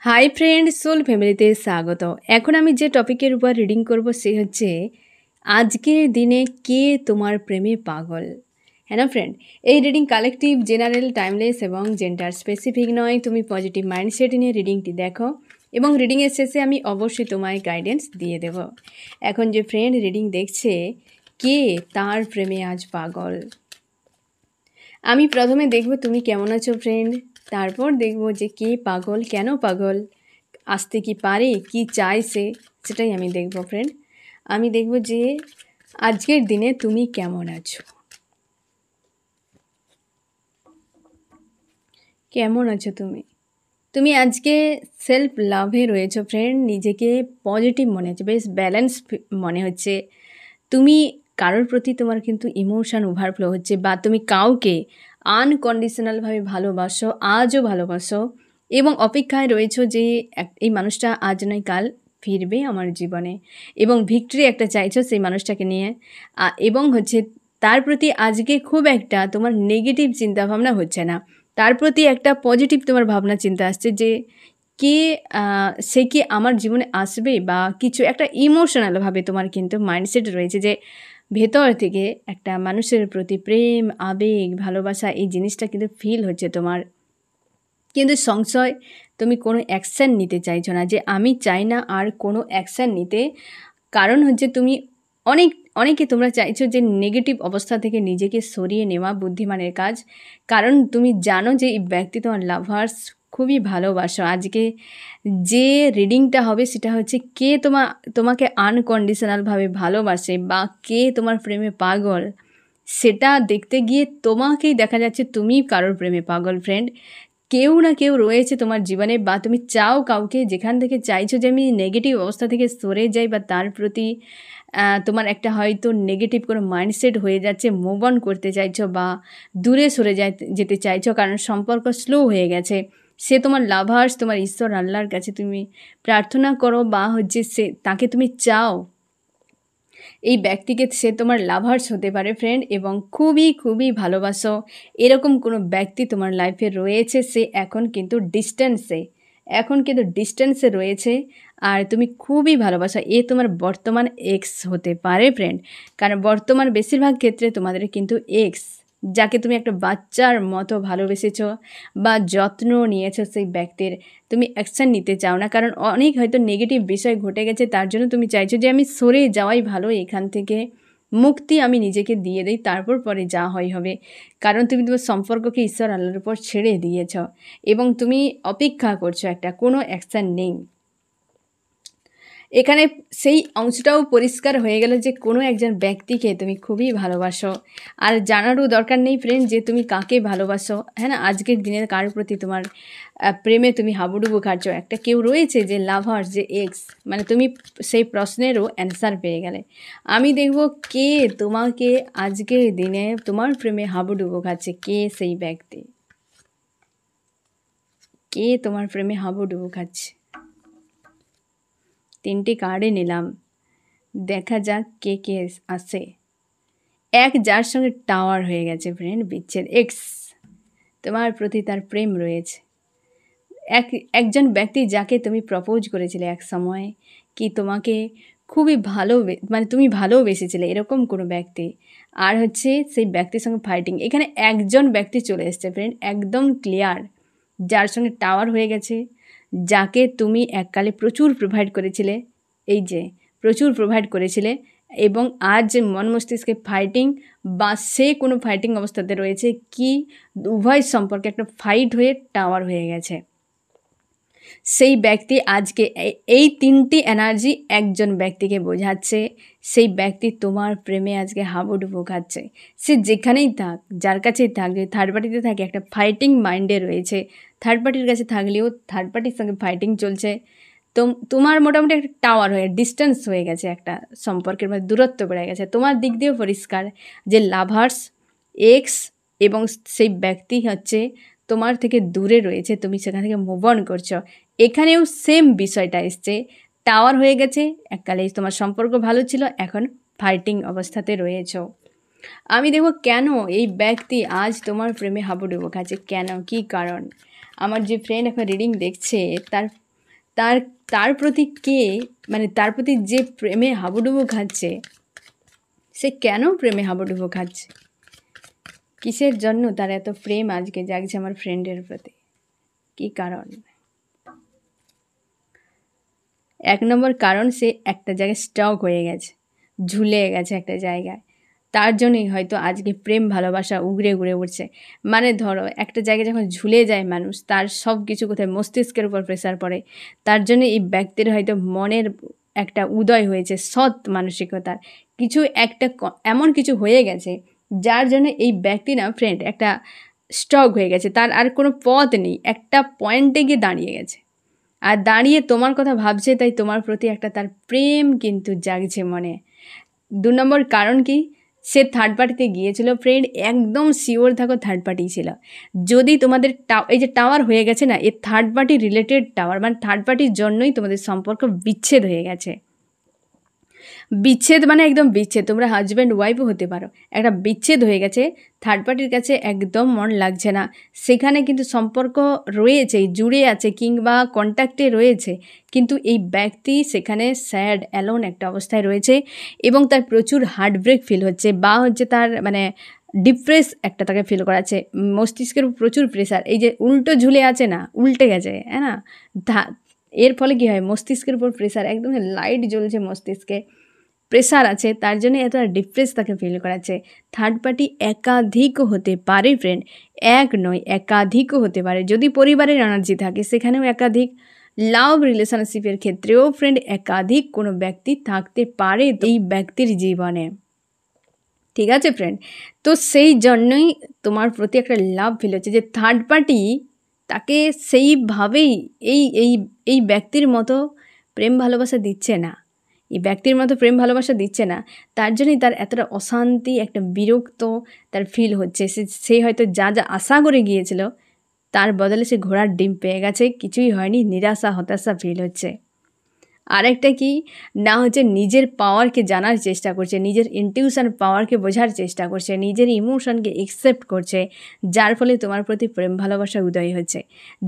Hi friend, soul ফ্যামিলিতে স্বাগত। এখন আমি যে টপিকের উপর রিডিং করব সে হচ্ছে আজকের দিনে কে তোমার প্রেমে পাগল। হ্যাঁ না ফ্রেন্ড, এই রিডিং কালেকটিভ, জেনারেল, টাইমলেস এবং জেন্ডার স্পেসিফিক নয়। তুমি পজিটিভ মাইন্ডসেট নিয়ে রিডিংটি দেখো এবং রিডিংয়ের শেষে আমি অবশ্যই তোমায় গাইডেন্স দিয়ে দেব। এখন যে ফ্রেন্ড রিডিং দেখছে, কে তার প্রেমে আজ পাগল, আমি প্রথমে দেখব তুমি কেমন আছো ফ্রেন্ড, তারপর দেখব যে কে পাগল, কেন পাগল, আসতে কি পারে, কি চায় সে, সেটাই আমি দেখব ফ্রেন্ড। আমি দেখব যে আজকের দিনে তুমি কেমন আছো, কেমন আছো তুমি আজকে সেলফ লাভে রয়েছো ফ্রেন্ড। নিজেকে পজিটিভ মনে হচ্ছে, বেশ ব্যালেন্স মনে হচ্ছে। তুমি কারোর প্রতি তোমার কিন্তু ইমোশন ওভারফ্লো হচ্ছে, বা তুমি কাউকে আনকন্ডিশনালভাবে ভালোবাসো, আজও ভালোবাসো এবং অপেক্ষায় রয়েছো যে এই মানুষটা আজ নয় কাল ফিরবে আমার জীবনে, এবং ভিক্টরি একটা চাইছো সেই মানুষটাকে নিয়ে। এবং হচ্ছে তার প্রতি আজকে খুব একটা তোমার নেগেটিভ চিন্তাভাবনা হচ্ছে না, তার প্রতি একটা পজিটিভ তোমার ভাবনা চিন্তা আসছে যে কে সে কি আমার জীবনে আসবে, বা কিছু একটা ইমোশনালভাবে তোমার কিন্তু মাইন্ডসেট রয়েছে যে ভেতর থেকে একটা মানুষের প্রতি প্রেম, আবেগ, ভালোবাসা, এই জিনিসটা কিন্তু ফিল হচ্ছে তোমার। কিন্তু সংশয়, তুমি কোনো অ্যাকশান নিতে চাইছো না, যে আমি চাই না আর কোনো অ্যাকশান নিতে। কারণ হচ্ছে তুমি অনেকে তোমরা চাইছো যে নেগেটিভ অবস্থা থেকে নিজেকে সরিয়ে নেওয়া বুদ্ধিমানের কাজ। কারণ তুমি জানো যে এই ব্যক্তি তোমার লাভার্স, খুবই ভালোবাসো। আজকে যে রিডিংটা হবে সেটা হচ্ছে কে তোমাকে আনকন্ডিশনালভাবে ভালোবাসে, বা কে তোমার প্রেমে পাগল, সেটা দেখতে গিয়ে তোমাকেই দেখা যাচ্ছে তুমি কারোর প্রেমে পাগল ফ্রেন্ড। কেউ না কেউ রয়েছে তোমার জীবনে, বা তুমি চাও কাউকে, যেখান থেকে চাইছো যে আমি নেগেটিভ অবস্থা থেকে সরে যাই, বা তার প্রতি তোমার একটা হয়তো নেগেটিভ কোনো মাইন্ডসেট হয়ে যাচ্ছে, মুভ অন করতে চাইছো বা দূরে সরে যেতে চাইছো, কারণ সম্পর্ক স্লো হয়ে গেছে। সে তোমার লাভার্স, তোমার ঈশ্বর আল্লাহর কাছে তুমি প্রার্থনা করো, বা হচ্ছে তাকে তুমি চাও, এই ব্যক্তিকে সে তোমার লাভার্স হতে পারে ফ্রেন্ড, এবং খুবই খুবই ভালোবাসো। এরকম কোনো ব্যক্তি তোমার লাইফে রয়েছে, সে এখন কিন্তু ডিস্টেন্সে রয়েছে, আর তুমি খুবই ভালোবাসো। এ তোমার বর্তমান এক্স হতে পারে ফ্রেন্ড, কারণ বর্তমান বেশিরভাগ ক্ষেত্রে তোমাদের কিন্তু এক্স, যাকে তুমি একটা বাচ্চার মতো ভালোবেসেছো বা যত্ন নিয়েছো, সেই ব্যক্তির তুমি অ্যাকশান নিতে চাও না, কারণ অনেক হয়তো নেগেটিভ বিষয় ঘটে গেছে, তার জন্য তুমি চাইছো যে আমি সরে যাওয়াই ভালো, এখান থেকে মুক্তি আমি নিজেকে দিয়ে দিই, তারপর পরে যা হয় হবে। কারণ তুমি তোমার সম্পর্ককে ঈশ্বর আল্লাহর উপর ছেড়ে দিয়েছ, এবং তুমি অপেক্ষা করছো, একটা কোনো অ্যাকশান নেই। এখানে সেই অংশটাও পরিষ্কার হয়ে গেল যে কোনো একজন ব্যক্তিকে তুমি খুবই ভালোবাসো, আর জানারও দরকার নেই ফ্রেন্ড যে তুমি কাকে ভালোবাসো। হ্যাঁ না, আজকের দিনের কারোর প্রতি তোমার প্রেমে তুমি হাবুডুবু খাচ্ছ। একটা কেউ রয়েছে যে লাভার, যে এক্স, মানে তুমি সেই প্রশ্নেরও অ্যান্সার পেয়ে গেলে। আমি দেখব কে তোমাকে আজকের দিনে তোমার প্রেমে হাবুডুবু খাচ্ছে, কে সেই ব্যক্তি, কে তোমার প্রেমে হাবুডুবু খাচ্ছে। 3টি কার্ডে নিলাম, দেখা যাক কে কে আসে। এক, যার সঙ্গে টাওয়ার হয়ে গেছে ফ্রেন্ড, বিচ্ছেদ, এক্স, তোমার প্রতি তার প্রেম রয়েছে। একজন ব্যক্তি যাকে তুমি প্রপোজ করেছিলে এক সময়, কি তোমাকে খুবই মানে তুমি ভালোবেসেছিলে, এরকম কোনো ব্যক্তি। আর হচ্ছে সেই ব্যক্তির সঙ্গে ফাইটিং। এখানে একজন ব্যক্তি চলে এসছে ফ্রেন্ড, একদম ক্লিয়ার, যার সঙ্গে টাওয়ার হয়ে গেছে, যাকে তুমি এককালে প্রচুর প্রোভাইড করেছিলে, এই যে প্রচুর প্রোভাইড করেছিলে, এবং আজ যে মন মস্তিষ্কে ফাইটিং, বা সে কোনো ফাইটিং অবস্থাতে রয়েছে, কি উভয় সম্পর্কে একটা ফাইট হয়ে টাওয়ার হয়ে গেছে। সেই ব্যক্তি আজকে এই 3টি এনার্জি একজন ব্যক্তিকে বোঝাচ্ছে, সেই ব্যক্তি তোমার প্রেমে আজকে হাবুডুবু খাচ্ছে। সে যেখানেই থাক, যার কাছেই থাক, যে থার্ড পার্টিতে থাকে, একটা ফাইটিং মাইন্ডে রয়েছে, থার্ড পার্টির কাছে থাকলেও থার্ড পার্টির সঙ্গে ফাইটিং চলছে। তোমার মোটামুটি একটা টাওয়ার হয়ে ডিস্টেন্স হয়ে গেছে, একটা সম্পর্কের মধ্যে দূরত্ব বেড়ে গেছে। তোমার দিক দিয়েও পরিষ্কার যে লাভার্স, এক্স, এবং সেই ব্যক্তি হচ্ছে তোমার থেকে দূরে রয়েছে, তুমি সেখান থেকে মুভ অন করছো। এখানেও সেম বিষয়টা এসছে, টাওয়ার হয়ে গেছে, এককালে তোমার সম্পর্ক ভালো ছিল, এখন ফাইটিং অবস্থাতে রয়েছ। আমি দেখব কেন এই ব্যক্তি আজ তোমার প্রেমে হাবুডুবু খাচ্ছে, কেন, কি কারণ। আমার যে ফ্রেন্ড এখন রিডিং দেখছে, তার তার তার প্রতি কে, মানে তার প্রতি যে প্রেমে হাবুডুবু খাচ্ছে, সে কেন প্রেমে হাবুডুবু খাচ্ছে? কিসের জন্য তার এত প্রেম আজকে জাগছে আমার ফ্রেন্ডের প্রতি? কি কারণ? ১ নম্বর কারণ, সে একটা জায়গায় স্টক হয়ে গেছে, ঝুলে গেছে একটা জায়গায়। তার জন্যই হয়তো আজকে প্রেম ভালোবাসা উগরে উগরে উঠছে। মানে ধরো একটা জায়গায় যখন ঝুলে যায় মানুষ, তার সব কিছু কোথায় মস্তিষ্কের উপর প্রেসার পড়ে। তার জন্য এই ব্যক্তির হয়তো মনের একটা উদয় হয়েছে, সৎ মানসিকতার কিছু একটা এমন কিছু হয়ে গেছে, যার জন্য এই ব্যক্তি না ফ্রেন্ড একটা স্টক হয়ে গেছে। তার আর কোনো পথ নেই, একটা পয়েন্টে গিয়ে দাঁড়িয়ে গেছে। আর দাঁড়িয়ে তোমার কথা ভাবছে, তাই তোমার প্রতি একটা তার প্রেম কিন্তু জাগছে মনে। ২ নম্বর কারণ কি, সে থার্ড পার্টিতে গিয়েছিল ফ্রেন্ড, একদম শিওর থাকো থার্ড পার্টি ছিল। যদি তোমাদের এই যে টাওয়ার হয়ে গেছে না, এ থার্ড পার্টি রিলেটেড টাওয়ার, মানে থার্ড পার্টির জন্যই তোমাদের সম্পর্ক বিচ্ছেদ হয়ে গেছে। বিচ্ছেদ মানে একদম বিচ্ছেদ, তোমরা হাজব্যান্ড ওয়াইফও হতে পারো, একটা বিচ্ছেদ হয়ে গেছে। থার্ড পার্টির কাছে একদম মন লাগছে না, সেখানে কিন্তু সম্পর্ক রয়েছে, জুড়ে আছে কিংবা কন্ট্যাক্টে রয়েছে, কিন্তু এই ব্যক্তি সেখানে স্যাড অ্যালোন একটা অবস্থায় রয়েছে এবং তার প্রচুর হার্টব্রেক ফিল হচ্ছে, বা হচ্ছে তার মানে ডিপ্রেস একটা তাকে ফিল করাচ্ছে, মস্তিষ্কের প্রচুর প্রেশার। এই যে উল্টো ঝুলে আছে না, উল্টে গেছে, হ্যাঁ না, এর ফলে কী হয়, মস্তিষ্কের উপর প্রেশার, একদম লাইট জ্বলছে মস্তিষ্কে, প্রেশার আছে, তার জন্য এত ডিপ্রেস তাকে ফিল করাচ্ছে। থার্ড পার্টি একাধিকও হতে পারে ফ্রেন্ড, এক নয় একাধিকও হতে পারে। যদি পরিবারের এনার্জি থাকে সেখানেও একাধিক, লাভ রিলেশনশিপের ক্ষেত্রেও ফ্রেন্ড একাধিক কোনো ব্যক্তি থাকতে পারে এই ব্যক্তির জীবনে, ঠিক আছে ফ্রেন্ড? তো সেই জন্যই তোমার প্রতি একটা লাভ ফিল হচ্ছে, যে থার্ড পার্টি তাকে সেইভাবেই এই এই এই ব্যক্তির মতো প্রেম ভালোবাসা দিচ্ছে না, এই ব্যক্তির মতো প্রেম ভালোবাসা দিচ্ছে না, তার জন্যই তার এতটা অশান্তি, একটা বিরক্ত তার ফিল হচ্ছে। সে হয়তো যা যা আশা করে গিয়েছিল তার বদলে সে ঘোড়ার ডিম পেয়ে গেছে, কিছুই হয়নি, নিরাশা হতাশা ফিল হচ্ছে। আরেকটা কি না হচ্ছে, নিজের পাওয়ারকে জানার চেষ্টা করছে, নিজের ইনটিউশন পাওয়ারকে বোঝার চেষ্টা করছে, নিজের ইমোশনকে একসেপ্ট করছে, যার ফলে তোমার প্রতি প্রেম ভালোবাসা উদয় হচ্ছে।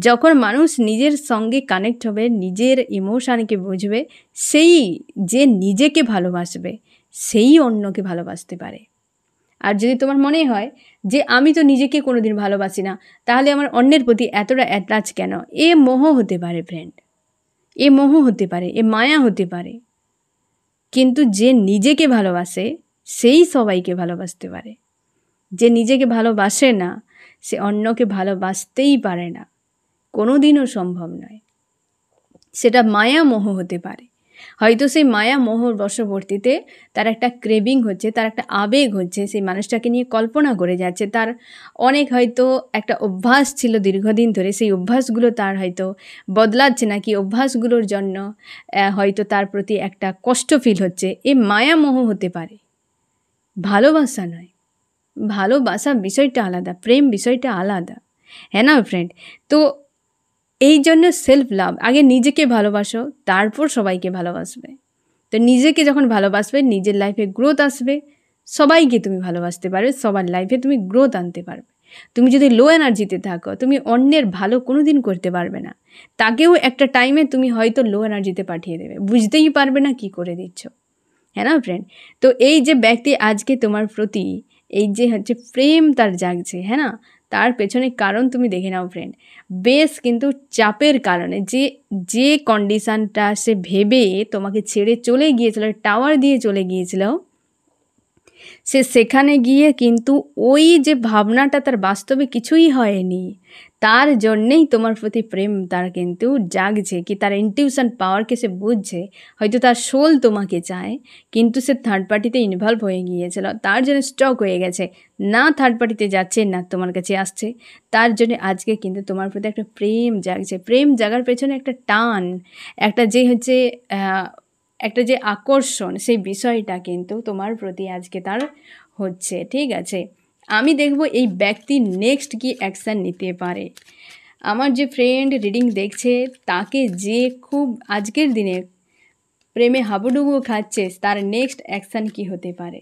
যখন মানুষ নিজের সঙ্গে কানেক্ট হবে, নিজের ইমোশনকে বুঝবে, সেই যে নিজেকে ভালোবাসবে সেই অন্যকে ভালোবাসতে পারে। আর যদি তোমার মনে হয় যে আমি তো নিজেকে কোনো দিন ভালোবাসি না, তাহলে আমার অন্যের প্রতি এতটা অ্যাটাচ কেন, এ মোহ হতে পারে ফ্রেন্ড, এ মোহ হতে পারে, এ মায়া হতে পারে। কিন্তু যে নিজেকে ভালোবাসে সেই সবাইকে ভালোবাসতে পারে। যে নিজেকে ভালোবাসে না সে অন্যকে ভালোবাসতেই পারে না, কোনো দিনও সম্ভব নয়। সেটা মায়া মোহ হতে পারে। হয়তো সেই মায়া মোহর বশবর্তীতে তার একটা ক্রেভিং হচ্ছে, তার একটা আবেগ হচ্ছে, সেই মানুষটাকে নিয়ে কল্পনা করে যাচ্ছে, তার অনেক হয়তো একটা অভ্যাস ছিল দীর্ঘদিন ধরে, সেই অভ্যাসগুলো তার হয়তো বদলাচ্ছে না, কি অভ্যাসগুলোর জন্য হয়তো তার প্রতি একটা কষ্ট ফিল হচ্ছে। এ মায়া মোহ হতে পারে, ভালোবাসা নয়। ভালোবাসা বিষয়টা আলাদা, প্রেম বিষয়টা আলাদা, হ্যাঁ না ফ্রেন্ড? তো এই জন্য সেলফ লাভ, আগে নিজেকে ভালোবাসো, তারপর সবাইকে ভালোবাসবে। তো নিজেকে যখন ভালোবাসবে, নিজের লাইফে গ্রোথ আসবে, সবাইকে তুমি ভালোবাসতে পারবে, সবার লাইফে তুমি গ্রোথ আনতে পারবে। তুমি যদি লো এনার্জিতে থাকো, তুমি অন্যের ভালো কোনো দিন করতে পারবে না, তাকেও একটা টাইমে তুমি হয়তো লো এনার্জিতে পাঠিয়ে দেবে, বুঝতেই পারবে না কি করে দিচ্ছ, হ্যাঁ না ফ্রেন্ড? তো এই যে ব্যক্তি আজকে তোমার প্রতি এই যে হচ্ছে প্রেম তার জাগছে, হ্যাঁ না, তার পেছনে কারণ তুমি দেখে নাও ফ্রেন্ড, বেশ কিন্তু চাপের কারণে, যে যে কন্ডিশানটা সে ভেবে তোমাকে ছেড়ে চলে গিয়েছিল, টাওয়ার দিয়ে চলে গিয়েছিল, সে সেখানে গিয়ে কিন্তু ওই যে ভাবনাটা তার বাস্তবে কিছুই হয়নি, তার জন্যেই তোমার প্রতি প্রেম তার কিন্তু জাগছে, কি তার ইনটিউশন পাওয়ারকে সে বুঝছে, হয়তো তার সোল তোমাকে চায়, কিন্তু সে থার্ড পার্টিতে ইনভলভ হয়ে গিয়েছিল, তার জন্য স্টক হয়ে গেছে, না থার্ড পার্টিতে যাচ্ছে না তোমার কাছে আসছে, তার জন্য আজকে কিন্তু তোমার প্রতি একটা প্রেম জাগছে। প্রেম জাগার পেছনে একটা টান, একটা যে হচ্ছে একটা যে আকর্ষণ, সেই বিষয়টা কিন্তু তোমার প্রতি আজকে তার হচ্ছে, ঠিক আছে? আমি দেখব এই ব্যক্তি নেক্সট কি অ্যাকশান নিতে পারে। আমার যে ফ্রেন্ড রিডিং দেখছে, তাকে যে খুব আজকের দিনে প্রেমে হাবুডুবু খাচ্ছে, তার নেক্সট অ্যাকশান কি হতে পারে।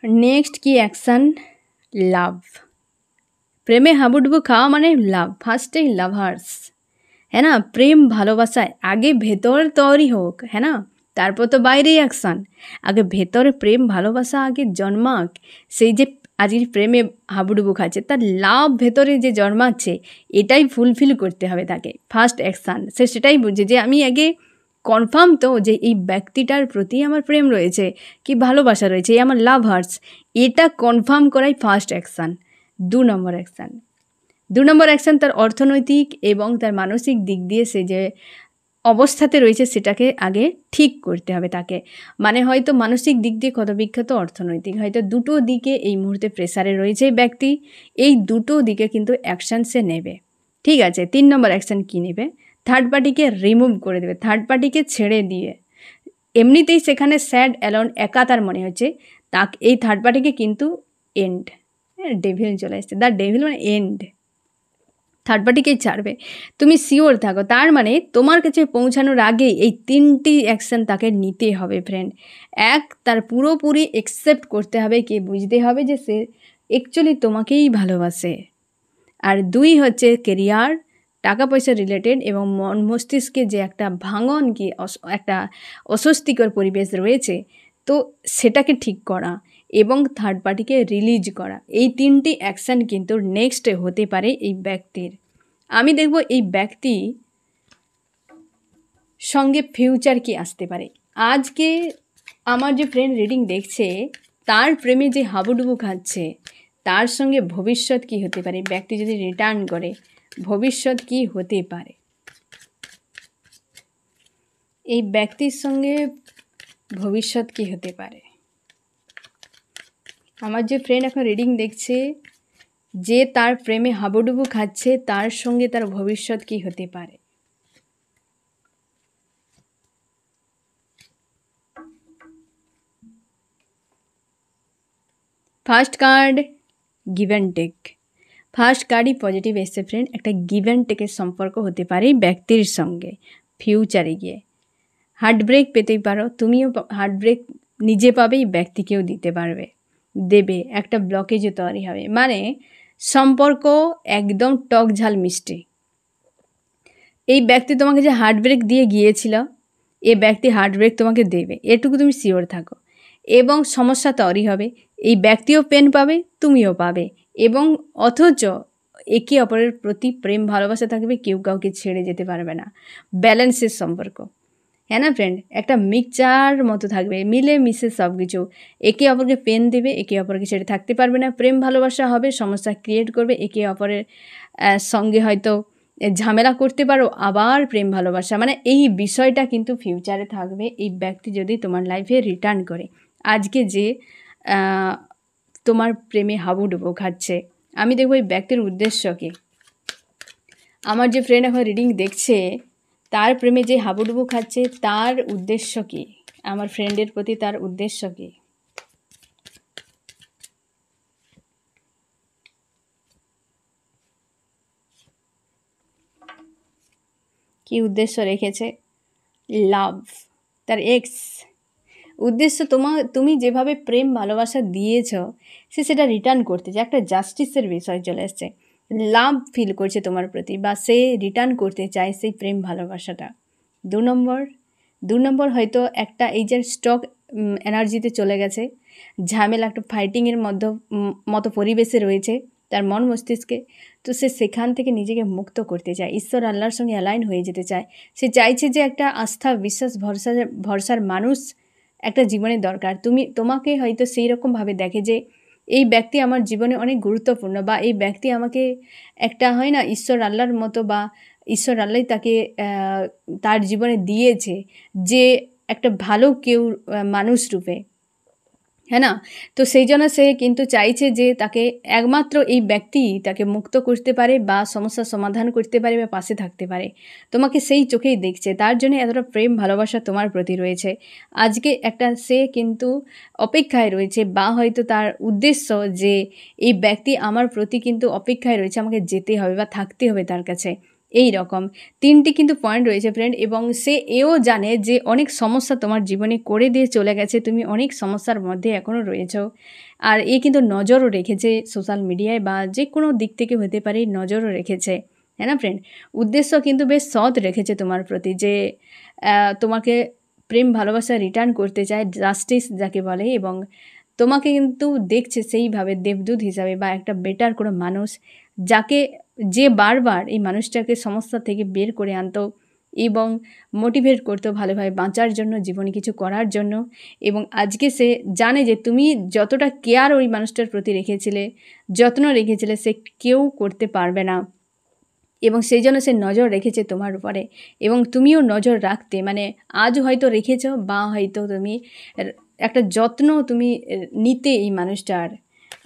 নেক্সট কি অ্যাকশান? লাভ। প্রেমে হাবুডুবু খাওয়া মানে লাভ, ফার্স্টেই লাভার্স, है ना? প্রেম ভালোবাসায় আগে ভেতর তৈরি হোক, है ना? তারপর তো বাইরেই অ্যাকশান। আগে ভেতরে প্রেম ভালোবাসা আগে জন্মাক। সেই যে আজকের প্রেমে হাবুডুবু খাচ্ছে, তার লাভ ভেতরে যে জন্মাচ্ছে, এটাই ফুলফিল করতে হবে তাকে। ফার্স্ট অ্যাকশান সে সেটাই বুঝে যে আমি আগে কনফার্ম তো যে এই ব্যক্তিটার প্রতি আমার প্রেম রয়েছে, কি ভালোবাসা রয়েছে, এই আমার লাভার্স, এটা কনফার্ম করাই ফার্স্ট অ্যাকশান। ২ নম্বর অ্যাকশান। ২ নম্বর অ্যাকশান তার অর্থনৈতিক এবং তার মানসিক দিক দিয়ে সে যে অবস্থাতে রয়েছে সেটাকে আগে ঠিক করতে হবে তাকে। মানে হয়তো মানসিক দিক দিয়ে ক্ষতবিক্ষত, অর্থনৈতিক হয়তো দুটো দিকে এই মুহূর্তে প্রেসারে রয়েছে এই ব্যক্তি। এই দুটো দিকে কিন্তু অ্যাকশান সে নেবে। ঠিক আছে, ৩ নম্বর অ্যাকশান কী নেবে? থার্ড পার্টিকে রিমুভ করে দেবে, থার্ড পার্টিকে ছেড়ে দিয়ে। এমনিতেই সেখানে স্যাড অ্যালোন একা তার মনে হচ্ছে, এই থার্ড পার্টিকে কিন্তু এন্ড, ডেভিল চলে এসছে, দ্য ডেভিল মানে এন্ড, থার্ড পার্টিকেই ছাড়বে। তুমি শিওর থাকো, তার মানে তোমার কাছে পৌঁছানোর আগে এই ৩টি অ্যাকশান তাকে নিতে হবে ফ্রেন্ড। এক, তার পুরোপুরি অ্যাকসেপ্ট করতে হবে, কি বুঝতে হবে যে সে অ্যাকচুয়ালি তোমাকেই ভালোবাসে। আর ২ হচ্ছে কেরিয়ার, টাকা পয়সা রিলেটেড এবং মন মস্তিষ্কে যে একটা ভাঙন, কি একটা অস্বস্তিকর পরিবেশ রয়েছে, তো সেটাকে ঠিক করা এবং থার্ড পার্টিকে রিলিজ করা। এই ৩টি অ্যাকশান কিন্তু নেক্সটে হতে পারে এই ব্যক্তির। আমি দেখব এই ব্যক্তি সঙ্গে ফিউচার কি আসতে পারে। আজকে আমার যে ফ্রেন্ড রিডিং দেখছে, তার প্রেমে যে হাবুডুবু খাচ্ছে, তার সঙ্গে ভবিষ্যৎ কি হতে পারে, ব্যক্তি যদি রিটার্ন করে ভবিষ্যৎ কি হতে পারে, এই ব্যক্তির সঙ্গে ভবিষ্যৎ কি হতে পারে। আমার যে ফ্রেন্ড এখন রিডিং দেখছে, যে তার প্রেমে হাবুডুবু খাচ্ছে, তার সঙ্গে তার ভবিষ্যৎ কি হতে পারে। First card give and take. First কার্ডই পজিটিভ এসছে ফ্রেন্ড। একটা গিভ অ্যান্ড টেকের সম্পর্ক হতে পারে ব্যক্তির সঙ্গে ফিউচারে গিয়ে। হার্ট ব্রেক পেতেই পারো, তুমিও হার্ট ব্রেক নিজে পাবেই, ব্যক্তিকেও দিতে পারবে, দেবে, একটা ব্লকেজও তৈরি হবে। মানে সম্পর্ক একদম টক ঝাল মিষ্টি। এই ব্যক্তি তোমাকে যে হার্ট ব্রেক দিয়ে গিয়েছিল, এ ব্যক্তি হার্ট ব্রেক তোমাকে দেবে, এটুকু তুমি শিওর থাকো। এবং সমস্যা তৈরি হবে, এই ব্যক্তিও পেন পাবে, তুমিও পাবে, এবং অথচ একে অপরের প্রতি প্রেম ভালোবাসা থাকবে, কেউ কাউকে ছেড়ে যেতে পারবে না। ব্যালেন্সের সম্পর্ক, হ্যাঁ না ফ্রেন্ড? একটা মিক্সচার মতো থাকবে, মিলে মিশে সব কিছু। একে অপরকে পেন দেবে, একে অপরকে ছেড়ে থাকতে পারবে না, প্রেম ভালোবাসা হবে, সমস্যা ক্রিয়েট করবে, একে অপরের সঙ্গে হয়তো ঝামেলা করতে পারো, আবার প্রেম ভালোবাসা, মানে এই বিষয়টা কিন্তু ফিউচারে থাকবে এই ব্যক্তি যদি তোমার লাইফে রিটার্ন করে। আজকে যে তোমার প্রেমে হাবুডুবু খাচ্ছে, আমি দেখবো এই ব্যক্তির উদ্দেশ্য কী। আমার যে ফ্রেন্ড এখন রিডিং দেখছে, তার প্রেমে যে হাবুডুবু খাচ্ছে, তার উদ্দেশ্য কী, আমার ফ্রেন্ডের প্রতি তার উদ্দেশ্য কী। কি উদ্দেশ্য রেখেছে? লাভ, তার এক্স উদ্দেশ্য। তুমি যেভাবে প্রেম ভালোবাসা দিয়েছ, সে সেটা রিটার্ন করতে চায়, একটা জাস্টিসের বিষয় চলে এসছে। লাভ ফিল করছে তোমার প্রতি, বা সে রিটার্ন করতে চায় সেই প্রেম ভালোবাসাটা। ২ নম্বর হয়তো একটা এই যে স্টক এনার্জিতে চলে গেছে, ঝামেলা, একটা ফাইটিংয়ের মতো পরিবেশে রয়েছে তার মন মস্তিষ্কে। তো সে সেখান থেকে নিজেকে মুক্ত করতে চায়, ঈশ্বর আল্লাহর সঙ্গে অ্যালাইন হয়ে যেতে চায়। সে চাইছে যে একটা আস্থা, বিশ্বাস, ভরসার মানুষ একটা জীবনে দরকার। তোমাকে হয়তো সেই রকমভাবে দেখে যে এই ব্যক্তি আমার জীবনে অনেক গুরুত্বপূর্ণ, বা এই ব্যক্তি আমাকে একটা হয় না ঈশ্বর আল্লাহর মতো, বা ঈশ্বর আল্লাহ তাকে তার জীবনে দিয়েছে যে একটা ভালো কেউ মানুষ রূপে, হ্যাঁ না? তো সেই জন্য সে কিন্তু চাইছে যে তাকে একমাত্র এই ব্যক্তি তাকে মুক্ত করতে পারে, বা সমস্যার সমাধান করতে পারে, বা পাশে থাকতে পারে। তোমাকে সেই চোখেই দেখছে, তার জন্য এতটা প্রেম ভালোবাসা তোমার প্রতি রয়েছে। আজকে একটা সে কিন্তু অপেক্ষায় রয়েছে, বা হয়তো তার উদ্দেশ্য যে এই ব্যক্তি আমার প্রতি কিন্তু অপেক্ষায় রয়েছে, আমাকে যেতে হবে বা থাকতে হবে তার কাছে। এই রকম ৩টি কিন্তু পয়েন্ট রয়েছে ফ্রেন্ড, এবং সে এও জানে যে অনেক সমস্যা তোমার জীবনে করে দিয়ে চলে গেছে, তুমি অনেক সমস্যার মধ্যে এখনও রয়েছো। আর এ কিন্তু নজরও রেখেছে সোশ্যাল মিডিয়ায় বা যে কোনো দিক থেকে হতে পারে, নজরও রেখেছে, হ্যাঁ না ফ্রেন্ড? উদ্দেশ্য কিন্তু বেশ সৎ রেখেছে তোমার প্রতি, যে তোমাকে প্রেম ভালোবাসা রিটার্ন করতে চায়, জাস্টিস যাকে বলে, এবং তোমাকে কিন্তু দেখছে সেইভাবে দেবদূত হিসাবে বা একটা বেটার কোনো মানুষ, যাকে যে বারবার এই মানুষটাকে সমস্যা থেকে বের করে আনতো এবং মোটিভেট করতো ভালোভাবে বাঁচার জন্য, জীবনে কিছু করার জন্য। এবং আজকে সে জানে যে তুমি যতটা কেয়ার ওই মানুষটার প্রতি রেখেছিলে, যত্ন রেখেছিলে, সে কেউ করতে পারবে না, এবং সেই জন্য সে নজর রেখেছে তোমার উপরে, এবং তুমিও নজর রাখতে, মানে আজ হয়তো রেখেছো বা হয়তো তুমি একটা যত্ন তুমি নিতে এই মানুষটার।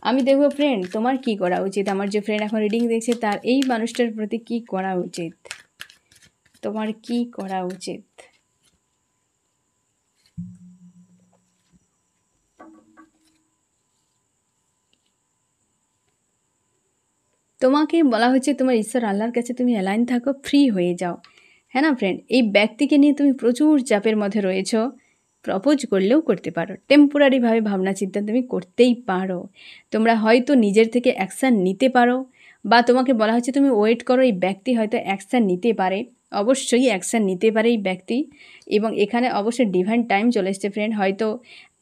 আমি দেখবো ফ্রেন্ড তোমার কি করা উচিত, আমার যে ফ্রেন্ড এখন রিডিং দেখছে তার এই মানুষটার প্রতি কি করা উচিত, তোমার কি করা উচিত। তোমাকে বলা হচ্ছে তোমার ঈশ্বর আল্লাহর কাছে তুমি অ্যালাইন থাকো, ফ্রি হয়ে যাও, হ্যাঁ না ফ্রেন্ড? এই ব্যক্তিকে নিয়ে তুমি প্রচুর চাপের মধ্যে রয়েছো, প্রপোজ করলেও করতে পারো, টেম্পোরারিভাবে ভাবনা চিন্তা তুমি করতেই পারো, তোমরা হয়তো নিজের থেকে অ্যাকশান নিতে পারো, বা তোমাকে বলা হচ্ছে তুমি ওয়েট করো, এই ব্যক্তি হয়তো অ্যাকশান নিতে পারে, অবশ্যই অ্যাকশান নিতে পারে এই ব্যক্তি, এবং এখানে অবশ্যই ডিভাইন টাইম চলে এসছে ফ্রেন্ড, হয়তো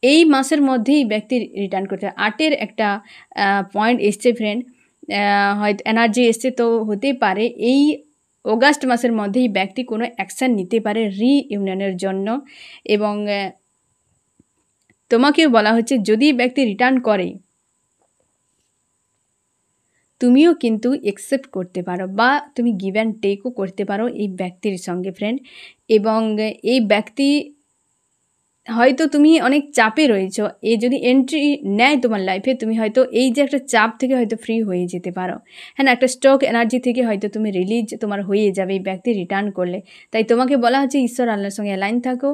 এই মাসের মধ্যেই ব্যক্তি রিটার্ন করতে, 8-এর একটা পয়েন্ট এসছে ফ্রেন্ড, হয়তো এনার্জি এসছে, তো হতে পারে এই অগাস্ট মাসের মধ্যেই ব্যক্তি কোনো অ্যাকশান নিতে পারে রিইউনিয়নের জন্য। এবং তোমাকেও বলা হচ্ছে যদি ব্যক্তি রিটার্ন করে, তুমিও কিন্তু একসেপ্ট করতে পারো বা তুমি গিভ অ্যান্ড টেকও করতে পারো এই ব্যক্তির সঙ্গে ফ্রেন্ড। এবং এই ব্যক্তি হয়তো তুমি অনেক চাপে রয়েছো, এ যদি এন্ট্রি নেয় তোমার লাইফে, তুমি হয়তো এই যে একটা চাপ থেকে হয়তো ফ্রি হয়ে যেতে পারো, হ্যাঁ না? একটা স্টক এনার্জি থেকে হয়তো তুমি রিলিজ তোমার হয়ে যাবে এই ব্যক্তি রিটার্ন করলে। তাই তোমাকে বলা হচ্ছে ঈশ্বর আল্লাহর সঙ্গে অ্যালাইন থাকো,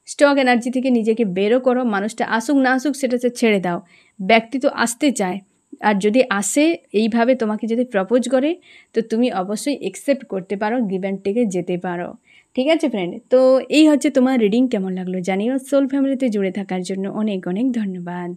স্টক এনার্জি থেকে নিজেকে বেরো করো, মানুষটা আসুক না আসুক সেটা ছেড়ে দাও, ব্যক্তি তো আসতে চায়, আর যদি আসে এইভাবে তোমাকে যদি প্রপোজ করে, তো তুমি অবশ্যই একসেপ্ট করতে পারো, গিভ অ্যান্ড টেকে যেতে পারো। ঠিক আছে ফ্রেন্ড, তো এই হচ্ছে তোমার রিডিং, কেমন লাগলো জানিও। সোল ফ্যামিলিতে জুড়ে থাকার জন্য অনেক অনেক ধন্যবাদ।